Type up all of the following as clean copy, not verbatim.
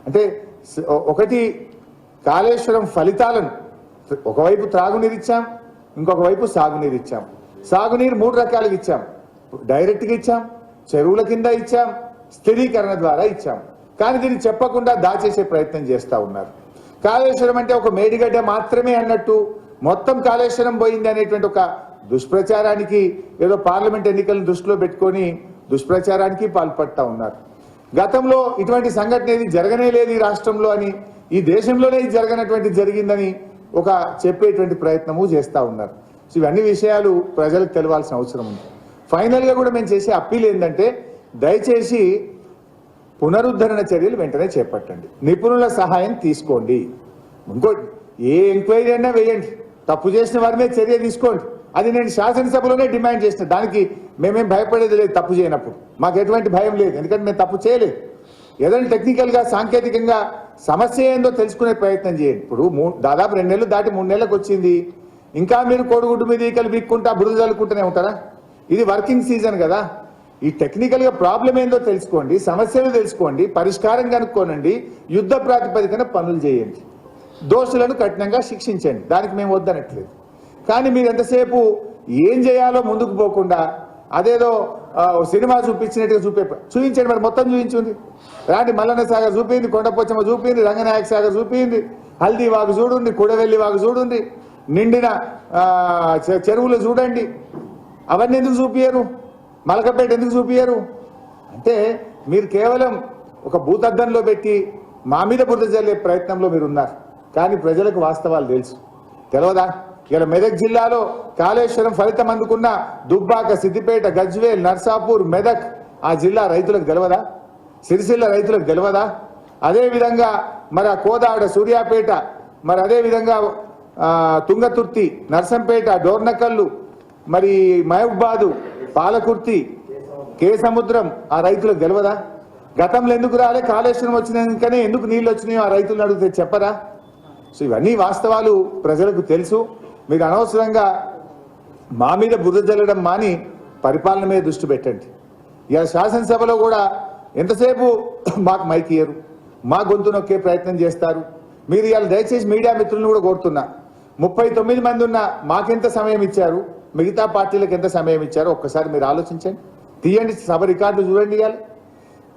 అంటే ఒకటి కాళేశ్వరం ఫలితాలను ఒకవైపు త్రాగునీరు ఇచ్చాం, ఇంకొక వైపు సాగునీరు ఇచ్చాం. సాగునీరు 3 రకాలుగా ఇచ్చాం. డైరెక్ట్గా ఇచ్చాం, చెరువుల కింద ఇచ్చాం, స్థిరీకరణ ద్వారా ఇచ్చాం. కానీ దీన్ని చెప్పకుండా దాచేసే ప్రయత్నం చేస్తూ ఉన్నారు. కాళేశ్వరం అంటే ఒక మేడిగడ్డ మాత్రమే అన్నట్టు మొత్తం కాళేశ్వరం పోయింది అనేటువంటి ఒక దుష్ప్రచారానికి, ఏదో పార్లమెంట్ ఎన్నికలను దృష్టిలో పెట్టుకొని దుష్ప్రచారానికి పాల్పడతా ఉన్నారు. గతంలో ఇటువంటి సంఘటన ఏది జరగనే లేదు ఈ రాష్ట్రంలో అని, ఈ దేశంలోనే ఇది జరగనటువంటి జరిగిందని ఒక చెప్పేటువంటి ప్రయత్నము చేస్తూ ఉన్నారు. సో ఇవన్నీ విషయాలు ప్రజలకు తెలవాల్సిన అవసరం ఉంది. ఫైనల్గా కూడా మేము చేసే అప్పీల్ ఏంటంటే, దయచేసి పునరుద్ధరణ చర్యలు వెంటనే చేపట్టండి, నిపుణుల సహాయం తీసుకోండి. ఇంకోటి, ఏ ఎంక్వైరీ అయినా వేయండి, తప్పు చేసిన వారి మీద చర్య తీసుకోండి. అది నేను శాసనసభలోనే డిమాండ్ చేసిన. దానికి మేమేం భయపడేది లేదు. తప్పు చేయనప్పుడు మాకు ఎటువంటి భయం లేదు, ఎందుకంటే మేము తప్పు చేయలేదు. ఏదైనా టెక్నికల్గా సాంకేతికంగా సమస్య ఏందో తెలుసుకునే ప్రయత్నం చేయండి. ఇప్పుడు దాదాపు 2 నెలలు దాటి 3 నెలలకు వచ్చింది, ఇంకా మీరు కోడిగుడ్డు మీద ఈకలు బిక్కుంటా బురద చల్లుకుంటూనే ఉంటారా? ఇది వర్కింగ్ సీజన్ కదా. ఈ టెక్నికల్గా ప్రాబ్లం ఏందో తెలుసుకోండి, సమస్యలు తెలుసుకోండి, పరిష్కారం కనుక్కోనండి, యుద్ధ ప్రాతిపదికన పనులు చేయండి, దోషులను కఠినంగా శిక్షించండి. దానికి మేము వద్దనట్లేదు. కానీ మీరు ఎంతసేపు ఏం చేయాలో ముందుకు పోకుండా అదేదో సినిమా చూపించినట్టుగా చూపించండి. మరి మొత్తం చూపించింది. రాండి, మల్లన్న సాగర్ చూపింది, కొండపోచమ్మ చూపింది, రంగనాయక సాగర్ చూపింది, హల్దీ వాగు చూడండి, కుడవెల్లి వాగు చూడండి, నిండిన చెరువులు చూడండి. అవన్నీ ఎందుకు చూపించరు? మలకపేట ఎందుకు చూపించరు? అంటే మీరు కేవలం ఒక భూతద్దంలో పెట్టి మా మీద బురద జల్లే ప్రయత్నంలో మీరు ఉన్నారు. కానీ ప్రజలకు వాస్తవాలు తెలుసు, తెలియదా? ఇలా మెదక్ జిల్లాలో కాళేశ్వరం ఫలితం అందుకున్న దుబ్బాక, సిద్దిపేట, గజ్వేల్, నర్సాపూర్, మెదక్ ఆ జిల్లా రైతులకు తెలియదా? సిరిసిల్ల రైతులకు తెలియదా? అదేవిధంగా మరి ఆ కోదాడ, సూర్యాపేట, మరి అదేవిధంగా తుంగతుర్తి, నర్సంపేట, డోర్నకల్లు, మరి మహబూబాదు, పాలకుర్తి, కేసముద్రం ఆ రైతులకు తెలియదా? గతంలో ఎందుకు రాలే? కాళేశ్వరం వచ్చినాకనే ఎందుకు నీళ్ళు వచ్చినాయో ఆ రైతులను అడిగితే చెప్పరా? సో ఇవన్నీ వాస్తవాలు ప్రజలకు తెలుసు. మీరు అనవసరంగా మా మీద బురద జల్లడం మాని పరిపాలన మీద దృష్టి పెట్టండి. ఇలా శాసనసభలో కూడా ఎంతసేపు మాకు మైక్ ఇయ్యరు, మా గొంతు నొక్కే ప్రయత్నం చేస్తారు. మీరు ఇవాళ దయచేసి మీడియా మిత్రులను కూడా కోరుతున్నా, 39 మంది ఉన్న మాకెంత సమయం ఇచ్చారు, మిగతా పార్టీలకు ఎంత సమయం ఇచ్చారో ఒక్కసారి మీరు ఆలోచించండి. తీయండి, సభ రికార్డులు చూడండి. ఇవాళ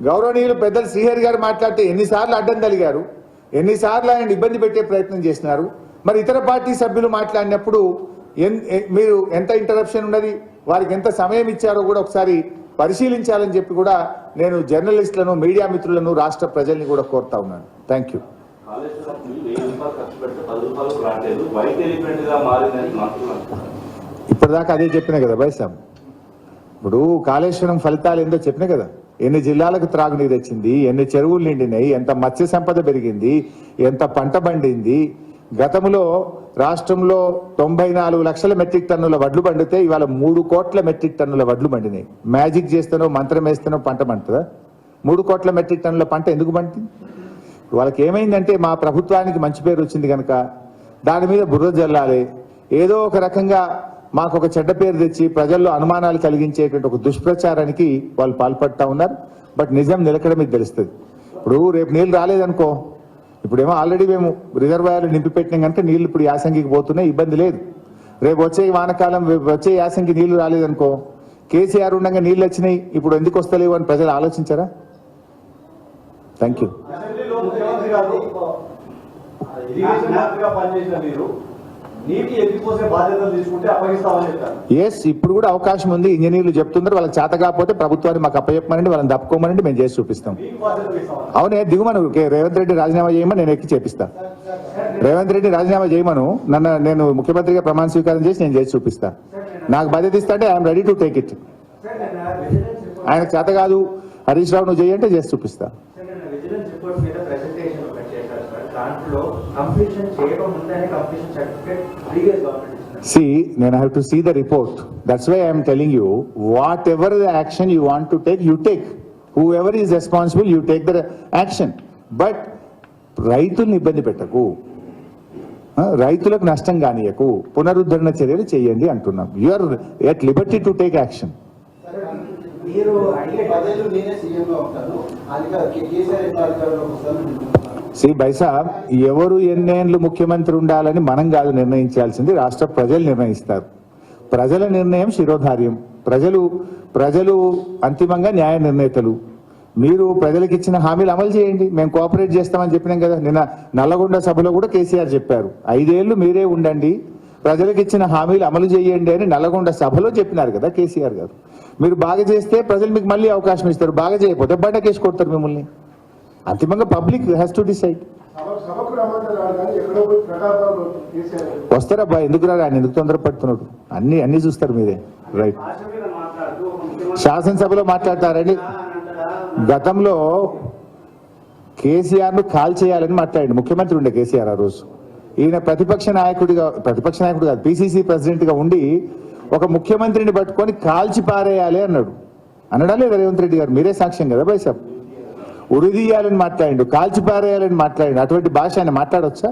గౌరవనీయులు పెద్దలు శ్రీహరి గారు మాట్లాడితే ఎన్నిసార్లు అడ్డం తలిగారు, ఎన్నిసార్లు ఆయన ఇబ్బంది పెట్టే ప్రయత్నం చేసినారు. మరి ఇతర పార్టీ సభ్యులు మాట్లాడినప్పుడు మీరు ఎంత ఇంటరప్షన్ ఉన్నది, వారికి ఎంత సమయం ఇచ్చారో కూడా ఒకసారి పరిశీలించాలని చెప్పి కూడా నేను జర్నలిస్టులను, మీడియా మిత్రులను, రాష్ట్ర ప్రజల్ని కూడా కోరుతా ఉన్నాను. Thank you. ఇప్పటిదాకా అదే చెప్పినా కదా బైసాం. ఇప్పుడు కాళేశ్వరం ఫలితాలు ఏందో చెప్పినా కదా. ఎన్ని జిల్లాలకు త్రాగునీరు వచ్చింది, ఎన్ని చెరువులు నిండినాయి, ఎంత మత్స్య సంపద పెరిగింది, ఎంత పంట పండింది. గతంలో రాష్ట్రంలో 94 లక్షల మెట్రిక్ టన్నుల వడ్లు పండితే ఇవాళ 3 కోట్ల మెట్రిక్ టన్నుల వడ్లు పండినాయి. మ్యాజిక్ చేస్తానో మంత్రం వేస్తానో పంట పండుతుందా? 3 కోట్ల మెట్రిక్ టన్నుల పంట ఎందుకు పండింది? వాళ్ళకి ఏమైందంటే మా ప్రభుత్వానికి మంచి పేరు వచ్చింది కనుక దాని మీద బురద జల్లాలి, ఏదో ఒక రకంగా మాకు ఒక చెడ్డ పేరు తెచ్చి ప్రజల్లో అనుమానాలు కలిగించేటువంటి ఒక దుష్ప్రచారానికి వాళ్ళు పాల్పడతా ఉన్నారు. బట్ నిజం నిలకడ మీకు తెలుస్తుంది. ఇప్పుడు రేపు నీళ్ళు రాలేదనుకో, ఇప్పుడేమో ఆల్రెడీ మేము రిజర్వాయర్లు నింపి పెట్టినాం కనుక నీళ్ళు ఇప్పుడు యాసంగికి పోతున్నాయి, ఇబ్బంది లేదు. రేపు వచ్చే వానకాలం, వచ్చే యాసంగి నీళ్లు రాలేదనుకో, కేసీఆర్ ఉండగా నీళ్ళు వచ్చినాయి, ఇప్పుడు ఎందుకు వస్తలేవు అని ప్రజలు ఆలోచించారా? Thank you. ఎస్, ఇప్పుడు కూడా అవకాశం ఉంది. ఇంజనీర్లు చెప్తున్నారు, వాళ్ళకి చేత కాకపోతే ప్రభుత్వాన్ని మాకు అప్పచెప్పమనండి, వాళ్ళని తప్పుకోమనండి, మేము చేసి చూపిస్తాం. అవునే, దిగుమను రేవంత్ రెడ్డి రాజీనామా చేయమని నేను ఎక్కి చేపిస్తా. రేవంత్ రెడ్డి రాజీనామా చేయమను, నేను ముఖ్యమంత్రిగా ప్రమాణ స్వీకారం చేసి నేను చేసి చూపిస్తా. నాకు బాధ్యత ఇస్తా అంటే I'm ready to take it. ఆయనకు చేత కాదు, హరీష్ రావు నువ్వు చేయంటే చేసి చూపిస్తా. See, then I have to see the report. That's why I am telling you, whatever the action you want to take, you take. Whoever is responsible, you take the action. But రైతుల్ని ఇబ్బంది పెట్టకు, రైతులకు నష్టం కానీయకు, పునరుద్ధరణ చర్యలు చేయండి అంటున్నాం. You are at liberty to take action. మీరు అడిగే 10 ఏళ్ళు నేనే సీఎంగా ఉంటాను, కేసీఆర్ సి బైసాబ్, ఎవరు ఎన్నేళ్ళు ముఖ్యమంత్రి ఉండాలని మనం కాదు నిర్ణయించాల్సింది, రాష్ట్ర ప్రజలు నిర్ణయిస్తారు. ప్రజల నిర్ణయం శిరోధార్యం. ప్రజలు అంతిమంగా న్యాయ నిర్ణేతలు. మీరు ప్రజలకు ఇచ్చిన హామీలు అమలు చేయండి, మేము కోఆపరేట్ చేస్తామని చెప్పినాం కదా. నిన్న నల్లగొండ సభలో కూడా కేసీఆర్ చెప్పారు, 5 ఏళ్ళు మీరే ఉండండి, ప్రజలకు ఇచ్చిన హామీలు అమలు చేయండి అని నల్లగొండ సభలో చెప్పినారు కదా కేసీఆర్ గారు. మీరు బాగా చేస్తే ప్రజలు మీకు మళ్ళీ అవకాశం ఇస్తారు, బాగా చేయకపోతే బయటకేసి కొడతారు మిమ్మల్ని. అంతిమంగా పబ్లిక్ హ్యాస్ టు డిసైడ్. వస్తారబ్బా, ఎందుకు రా, ఆయన ఎందుకు తొందరపడుతున్నాడు? అన్ని చూస్తారు మీరే. రైట్, శాసనసభలో మాట్లాడతారండి. గతంలో కేసీఆర్ ను కాల్ చేయాలని మాట్లాడండి. ముఖ్యమంత్రి ఉండే కేసీఆర్ ఆ రోజు. ఈయన ప్రతిపక్ష నాయకుడు కాదు, పిసిసి ప్రెసిడెంట్ గా ఉండి ఒక ముఖ్యమంత్రిని పట్టుకొని కాల్చి పారేయాలి అన్నాడు. అనడా లేదా రేవంత్ రెడ్డి గారు? మీరే సాక్ష్యం కదా బైసాబ్. ఉరిదీయాలని మాట్లాడిండు, కాల్చి పారేయాలని మాట్లాడిండు. అటువంటి భాష ఆయన మాట్లాడొచ్చా?